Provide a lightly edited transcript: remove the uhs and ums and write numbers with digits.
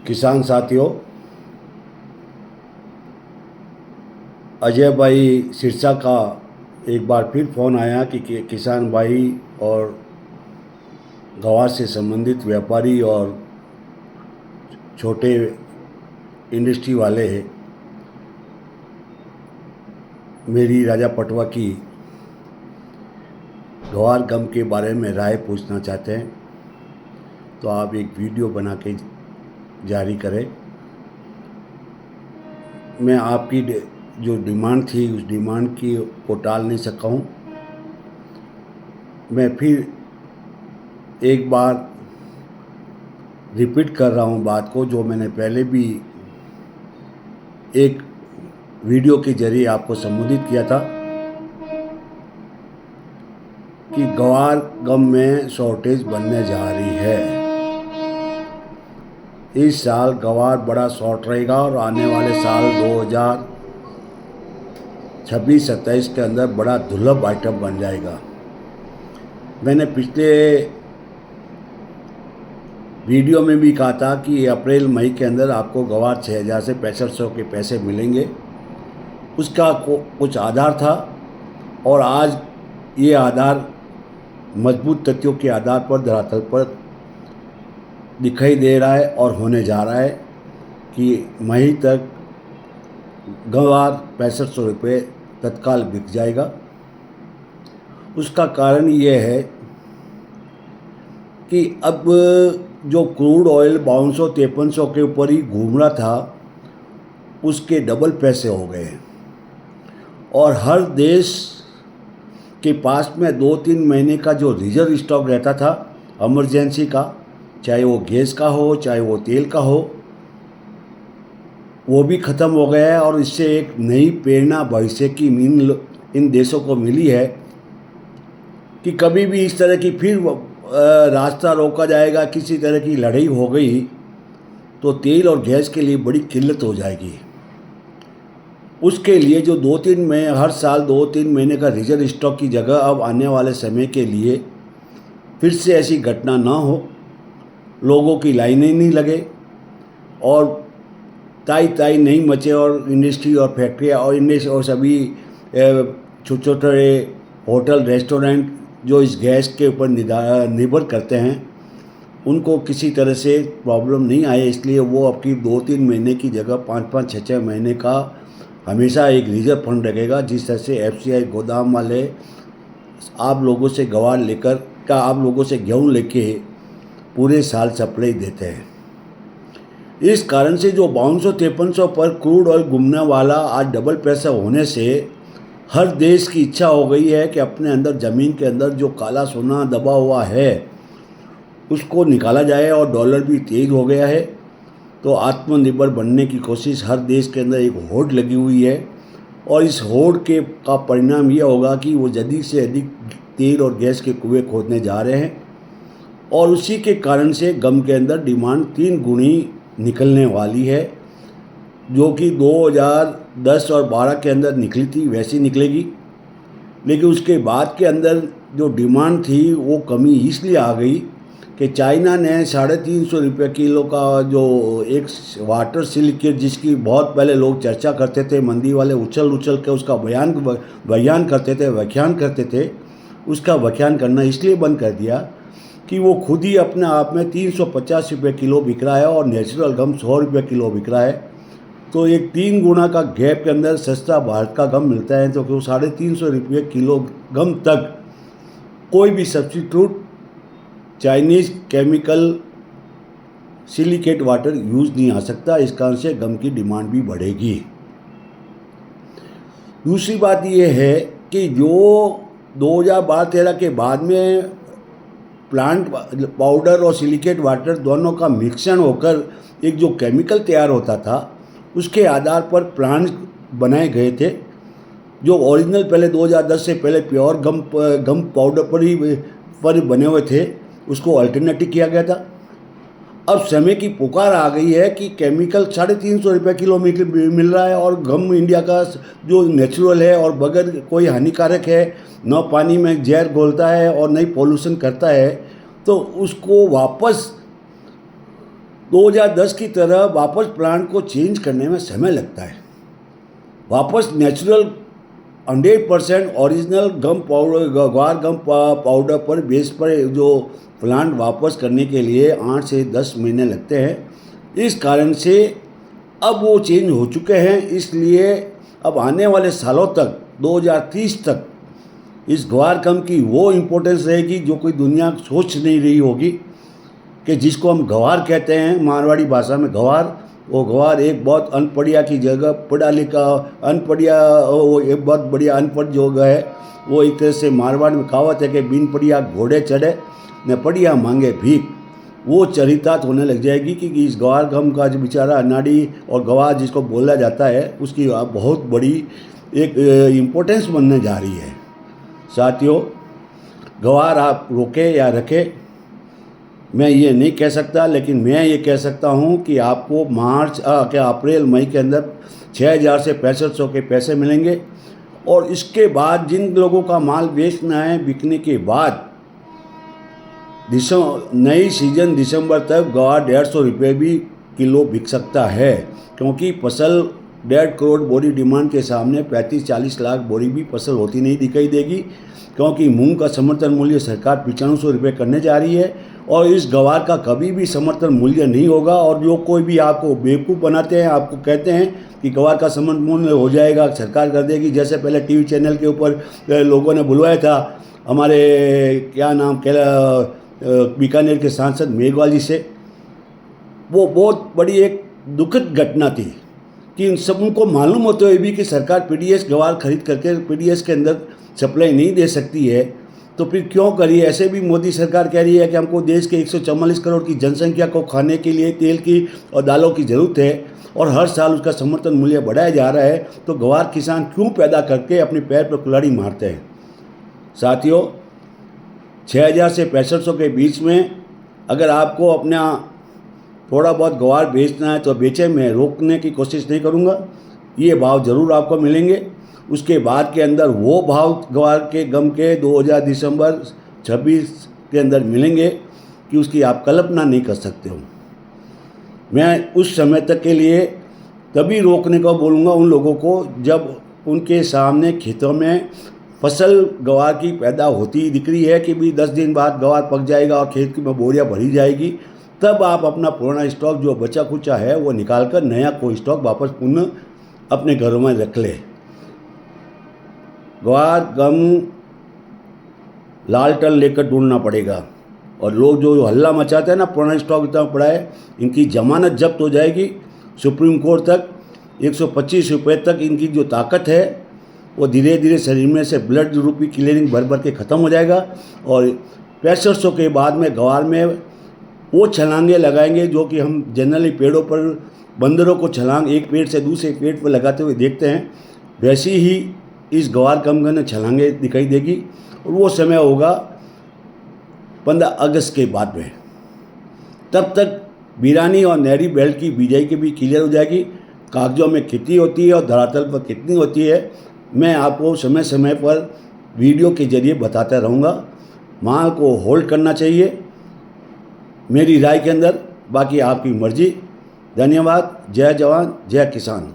किसान साथियों, अजय भाई सिरसा का एक बार फिर फ़ोन आया कि किसान भाई और गवार से संबंधित व्यापारी और छोटे इंडस्ट्री वाले मेरी राजा पटवा की गवार गम के बारे में राय पूछना चाहते हैं, तो आप एक वीडियो बना के जारी करें। मैं आपकी जो डिमांड थी उस डिमांड की को टाल नहीं सका हूँ। मैं फिर एक बार रिपीट कर रहा हूँ बात को, जो मैंने पहले भी एक वीडियो के जरिए आपको संबोधित किया था कि गवार गम में शॉर्टेज बनने जा रही है। इस साल गवार बड़ा शॉर्ट रहेगा और आने वाले साल 2026-27 के अंदर बड़ा दुर्लभ आइटम बन जाएगा। मैंने पिछले वीडियो में भी कहा था कि अप्रैल मई के अंदर आपको गवार 6000 से 6500 के पैसे मिलेंगे। उसका कुछ आधार था और आज ये आधार मजबूत तथ्यों के आधार पर धरातल पर दिखाई दे रहा है और होने जा रहा है कि मई तक गवार 6500 रुपये तत्काल बिक जाएगा। उसका कारण ये है कि अब जो क्रूड ऑयल 5200-5300 के ऊपर ही घूम रहा था, उसके डबल पैसे हो गए और हर देश के पास में 2-3 महीने का जो रिजर्व स्टॉक रहता था इमरजेंसी का, चाहे वो गैस का हो चाहे वो तेल का हो, वो भी ख़त्म हो गया है। और इससे एक नई प्रेरणा भविष्य की इन देशों को मिली है कि कभी भी इस तरह की फिर रास्ता रोका जाएगा, किसी तरह की लड़ाई हो गई तो तेल और गैस के लिए बड़ी किल्लत हो जाएगी। उसके लिए जो 2-3 महीने हर साल 2-3 महीने का रिजर्व स्टॉक की जगह अब आने वाले समय के लिए फिर से ऐसी घटना ना हो, लोगों की लाइनें नहीं लगे और ताई ताई नहीं मचे और इंडस्ट्री और फैक्ट्रियाँ और सभी छोटे छोटे होटल रेस्टोरेंट जो इस गैस के ऊपर निर्भर करते हैं, उनको किसी तरह से प्रॉब्लम नहीं आए। इसलिए वो आपकी 2-3 महीने की जगह 5-5, 6-6 महीने का हमेशा एक रिजर्व फंड रखेगा, जिस तरह से FCI गोदाम वाले आप लोगों से गवार लेकर आप लोगों से गेहूँ लेके पूरे साल सप्लाई देते हैं। इस कारण से जो 5200-5300 पर क्रूड ऑयल घूमने वाला आज डबल पैसा होने से हर देश की इच्छा हो गई है कि अपने अंदर ज़मीन के अंदर जो काला सोना दबा हुआ है उसको निकाला जाए। और डॉलर भी तेज हो गया है, तो आत्मनिर्भर बनने की कोशिश हर देश के अंदर एक होड़ लगी हुई है और इस होड़ का परिणाम यह होगा कि वो अधिक से अधिक तेल और गैस के कुएं खोदने जा रहे हैं और उसी के कारण से गम के अंदर डिमांड 3 गुनी निकलने वाली है। जो कि 2010 और 12 के अंदर निकली थी वैसी निकलेगी, लेकिन उसके बाद के अंदर जो डिमांड थी वो कमी इसलिए आ गई कि चाइना ने 350 रुपये किलो का जो एक वाटर सिलिकेट, जिसकी बहुत पहले लोग चर्चा करते थे, मंदी वाले उछल उछल के उसका व्याख्यान करते थे, उसका व्याख्यान करना इसलिए बंद कर दिया कि वो खुद ही अपने आप में 350 रुपये किलो बिक रहा है और नेचुरल गम 100 रुपये किलो बिक रहा है। तो एक 3 गुना का गैप के अंदर सस्ता भारत का गम मिलता है, तो 350 रुपये किलो गम तक कोई भी substitute Chinese chemical silicate water use नहीं आ सकता। इस कारण से गम की डिमांड भी बढ़ेगी। दूसरी बात यह है कि जो 2012-13 के बाद में प्लांट पाउडर और सिलिकेट वाटर दोनों का मिश्रण होकर एक जो केमिकल तैयार होता था, उसके आधार पर प्लांट बनाए गए थे जो ओरिजिनल पहले 2010 से पहले प्योर गम पाउडर पर बने हुए थे, उसको अल्टरनेटिव किया गया था। अब समय की पुकार आ गई है कि केमिकल 350 रुपये किलो मिल रहा है और गम इंडिया का जो नेचुरल है और बगैर कोई हानिकारक है, न पानी में जहर घोलता है और न ही पोल्यूशन करता है, तो उसको वापस 2010 की तरह वापस प्लांट को चेंज करने में समय लगता है। वापस नेचुरल 100% ओरिजिनल गम पाउडर, ग्वार गम पाउडर पर बेस पर जो प्लांट वापस करने के लिए 8 से 10 महीने लगते हैं। इस कारण से अब वो चेंज हो चुके हैं। इसलिए अब आने वाले सालों तक 2030 तक इस ग्वार गम की वो इम्पोर्टेंस रहेगी जो कोई दुनिया सोच नहीं रही होगी, कि जिसको हम गवार कहते हैं मारवाड़ी भाषा में गवार। वो गवार एक बहुत अनपढ़िया की जगह पढ़ा लिखा अनपढ़िया, वो एक बहुत बढ़िया अनपढ़ जो है, वो एक तरह से मारवाड़ में कहावत है कि बिन पढ़िया घोड़े चढ़े न पढ़िया मांगे भीख। वो चरितार्थ होने लग जाएगी कि इस गवार गम का जो बेचारा अनाड़ी और गवार जिसको बोला जाता है उसकी बहुत बड़ी एक इम्पोर्टेंस बनने जा रही है। साथियों, गवार आप रोके या रखे मैं ये नहीं कह सकता, लेकिन मैं ये कह सकता हूँ कि आपको अप्रैल मई के अंदर 6000 से 6500 के पैसे मिलेंगे। और इसके बाद जिन लोगों का माल बेचना है, बिकने के बाद नई सीजन दिसंबर तक गवार 150 रुपये भी किलो बिक सकता है, क्योंकि फसल 1.5 करोड़ बोरी डिमांड के सामने 35-40 लाख बोरी भी फसल होती नहीं दिखाई देगी, क्योंकि मूंग का समर्थन मूल्य सरकार 9500 रुपये करने जा रही है और इस गवार का कभी भी समर्थन मूल्य नहीं होगा। और जो कोई भी आपको बेवकूफ़ बनाते हैं, आपको कहते हैं कि गवार का समर्थन मूल्य हो जाएगा, सरकार कर देगी, जैसे पहले टीवी चैनल के ऊपर लोगों ने बुलवाया था हमारे क्या नाम बीकानेर के सांसद मेघवाल जी से। वो बहुत बड़ी एक दुखद घटना थी कि इन सब उनको मालूम होते हुए भी कि सरकार पीडीएस गवार खरीद करके पीडीएस के अंदर सप्लाई नहीं दे सकती है, तो फिर क्यों करिए। ऐसे भी मोदी सरकार कह रही है कि हमको देश के 144 करोड़ की जनसंख्या को खाने के लिए तेल की और दालों की ज़रूरत है और हर साल उसका समर्थन मूल्य बढ़ाया जा रहा है, तो गवार किसान क्यों पैदा करके अपने पैर पर कुल्हाड़ी मारते हैं। साथियों, 6000 से 6500 के बीच में अगर आपको अपना थोड़ा बहुत गवार बेचना है तो बेचें, मैं रोकने की कोशिश नहीं करूँगा। ये भाव ज़रूर आपको मिलेंगे। उसके बाद के अंदर वो भाव गवार के गम के 2000 दिसंबर 26 के अंदर मिलेंगे कि उसकी आप कल्पना नहीं कर सकते हो। मैं उस समय तक के लिए तभी रोकने को बोलूँगा उन लोगों को जब उनके सामने खेतों में फसल गवार की पैदा होती दिख रही है कि भी 10 दिन बाद गवार पक जाएगा और खेत में बोरियाँ भरी जाएगी, तब आप अपना पुराना स्टॉक जो बचा खुचा है वो निकाल कर नया कोई स्टॉक वापस पुनः अपने घरों में रख ले। गवार गम लाल टन लेकर ढूंढना पड़ेगा और लोग जो हल्ला मचाते हैं ना पुराना स्टॉक इतना पड़ा है, इनकी जमानत जब्त हो जाएगी सुप्रीम कोर्ट तक। 125 रुपये तक इनकी जो ताकत है वो धीरे धीरे शरीर में से ब्लड रूपी क्लियरिंग भर भर के ख़त्म हो जाएगा और 6500 के बाद में गवार में वो छलांगे लगाएंगे जो कि हम जनरली पेड़ों पर बंदरों को छलांग एक पेड़ से दूसरे पेड़ पर लगाते हुए देखते हैं, वैसी ही इस गवार गम में छलांगे दिखाई देगी। और वो समय होगा 15 अगस्त के बाद में। तब तक बिरानी और नहरी बेल्ट की बिजाई की भी क्लियर हो जाएगी, कागजों में कितनी होती है और धरातल पर कितनी होती है मैं आपको समय समय पर वीडियो के जरिए बताता रहूँगा। माल को होल्ड करना चाहिए मेरी राय के अंदर, बाकी आपकी मर्जी। धन्यवाद। जय जवान जय किसान।